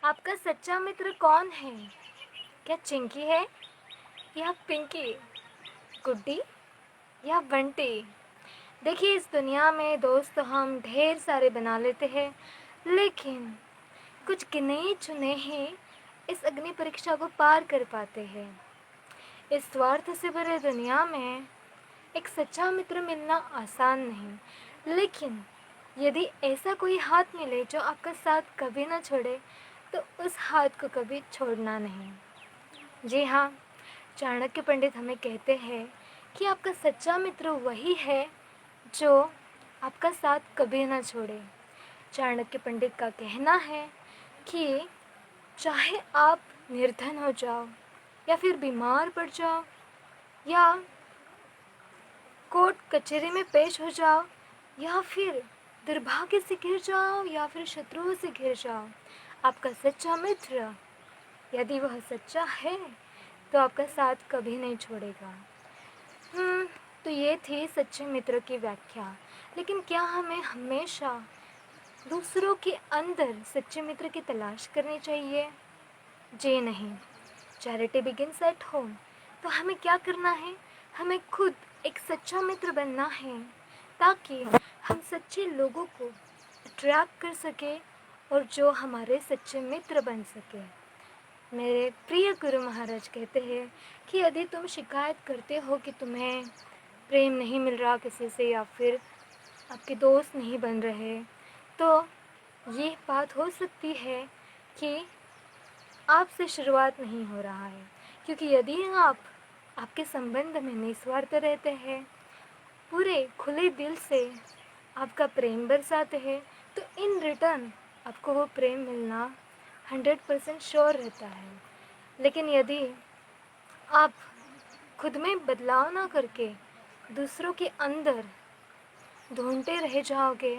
आपका सच्चा मित्र कौन है? क्या चिंकी है या पिंकी, गुड्डी या बंटी? देखिए, इस दुनिया में दोस्त तो हम ढेर सारे बना लेते हैं, लेकिन कुछ गिने चुने ही इस अग्नि परीक्षा को पार कर पाते हैं। इस स्वार्थ से भरे दुनिया में एक सच्चा मित्र मिलना आसान नहीं, लेकिन यदि ऐसा कोई हाथ मिले जो आपका साथ कभी ना छोड़े, तो उस हाथ को कभी छोड़ना नहीं। जी हाँ, चाणक्य पंडित हमें कहते हैं कि आपका सच्चा मित्र वही है जो आपका साथ कभी ना छोड़े। चाणक्य पंडित का कहना है कि चाहे आप निर्धन हो जाओ या फिर बीमार पड़ जाओ या कोर्ट कचहरी में पेश हो जाओ या फिर दुर्भाग्य से घिर जाओ या फिर शत्रुओं से घिर जाओ, आपका सच्चा मित्र यदि वह सच्चा है तो आपका साथ कभी नहीं छोड़ेगा। तो ये थी सच्चे मित्र की व्याख्या। लेकिन क्या हमें हमेशा दूसरों के अंदर सच्चे मित्र की तलाश करनी चाहिए? जी नहीं। Charity begins at home. तो हमें क्या करना है? हमें खुद एक सच्चा मित्र बनना है, ताकि हम सच्चे लोगों को अट्रैक्ट कर सके और जो हमारे सच्चे मित्र बन सके। मेरे प्रिय गुरु महाराज कहते हैं कि यदि तुम शिकायत करते हो कि तुम्हें प्रेम नहीं मिल रहा किसी से या फिर आपके दोस्त नहीं बन रहे, तो ये बात हो सकती है कि आपसे शुरुआत नहीं हो रहा है। क्योंकि यदि आप आपके संबंध में निस्वार्थ रहते हैं, पूरे खुले दिल से आपका प्रेम बरसाते हैं, तो इन रिटर्न आपको वो प्रेम मिलना 100% श्योर रहता है। लेकिन यदि आप खुद में बदलाव ना करके दूसरों के अंदर ढूंढते रह जाओगे,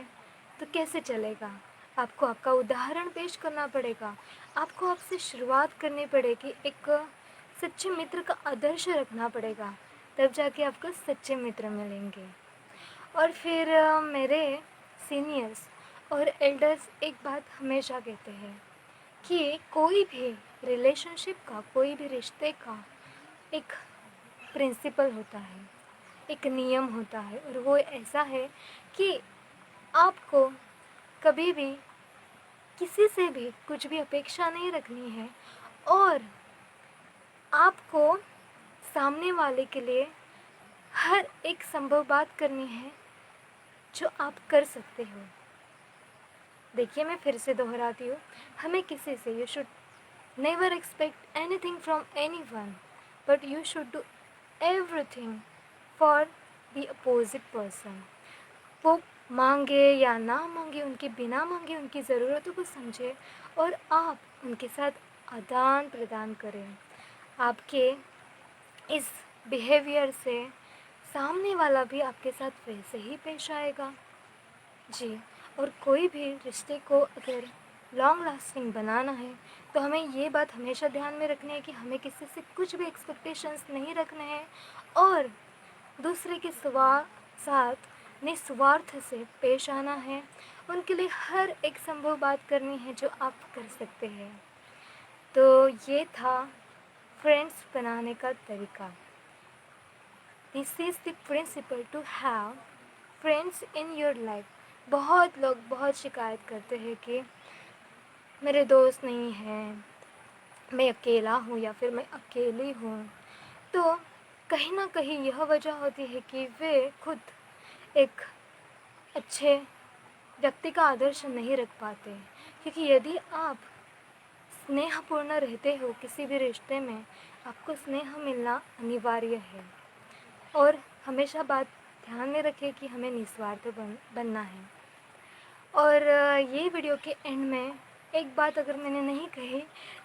तो कैसे चलेगा? आपको आपका उदाहरण पेश करना पड़ेगा। आपको आपसे शुरुआत करनी पड़ेगी। एक सच्चे मित्र का आदर्श रखना पड़ेगा, तब जाके आपको सच्चे मित्र मिलेंगे। और फिर मेरे सीनियर्स और एल्डर्स एक बात हमेशा कहते हैं कि कोई भी रिलेशनशिप का, कोई भी रिश्ते का एक प्रिंसिपल होता है, एक नियम होता है, और वो ऐसा है कि आपको कभी भी किसी से भी कुछ भी अपेक्षा नहीं रखनी है, और आपको सामने वाले के लिए हर एक संभव बात करनी है जो आप कर सकते हो। देखिए, मैं फिर से दोहराती हूँ, हमें किसी से, you should never expect anything from anyone, but you should do everything for the opposite person. वो मांगे या ना मांगे, उनके बिना मांगे उनकी ज़रूरतों को समझे और आप उनके साथ आदान प्रदान करें। आपके इस बिहेवियर से सामने वाला भी आपके साथ वैसे ही पेश आएगा। जी, और कोई भी रिश्ते को अगर लॉन्ग लास्टिंग बनाना है, तो हमें ये बात हमेशा ध्यान में रखनी है कि हमें किसी से कुछ भी एक्सपेक्टेशंस नहीं रखने हैं, और दूसरे के साथ निस्वार्थ से पेश आना है। उनके लिए हर एक संभव बात करनी है जो आप कर सकते हैं। तो ये था फ्रेंड्स बनाने का तरीका। This is the principle to have friends in your life. बहुत लोग बहुत शिकायत करते हैं कि मेरे दोस्त नहीं हैं, मैं अकेला हूँ या फिर मैं अकेली हूँ। तो कहीं ना कहीं यह वजह होती है कि वे खुद एक अच्छे व्यक्ति का आदर्श नहीं रख पाते। क्योंकि यदि आप स्नेहपूर्ण रहते हो किसी भी रिश्ते में, आपको स्नेह मिलना अनिवार्य है। और हमेशा बात ध्यान में रखें कि हमें निस्वार्थ बनना है। और ये वीडियो के एंड में एक बात अगर मैंने नहीं कही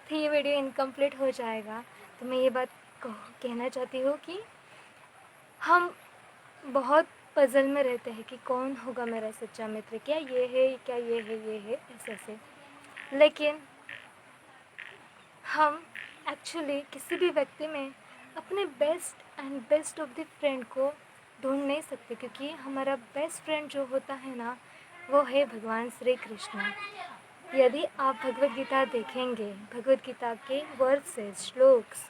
तो ये वीडियो इनकम्प्लीट हो जाएगा। तो मैं ये बात कहना चाहती हूँ कि हम बहुत पज़ल में रहते हैं कि कौन होगा मेरा सच्चा मित्र, क्या ये है, क्या ये है, ये है, ऐसे। लेकिन हम एक्चुअली किसी भी व्यक्ति में अपने बेस्ट ऑफ द फ्रेंड को ढूंढ नहीं सकते, क्योंकि हमारा बेस्ट फ्रेंड जो होता है ना, वो है भगवान श्री कृष्ण। यदि आप भगवत गीता देखेंगे, भगवत गीता के वर्सेस श्लोक्स,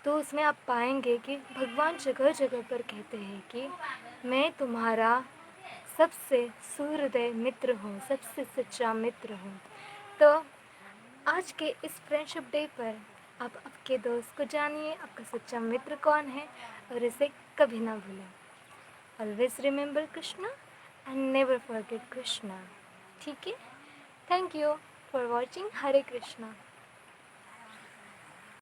तो उसमें आप पाएंगे कि भगवान जगह जगह पर कहते हैं कि मैं तुम्हारा सबसे सुहृदय मित्र हूँ, सबसे सच्चा मित्र हूँ। तो आज के इस फ्रेंडशिप डे पर आप आपके दोस्त को जानिए, आपका सच्चा मित्र कौन है, और इसे कभी ना भूलें। Always remember Krishna and never forget Krishna. ठीक है? Thank you for watching. Hare Krishna.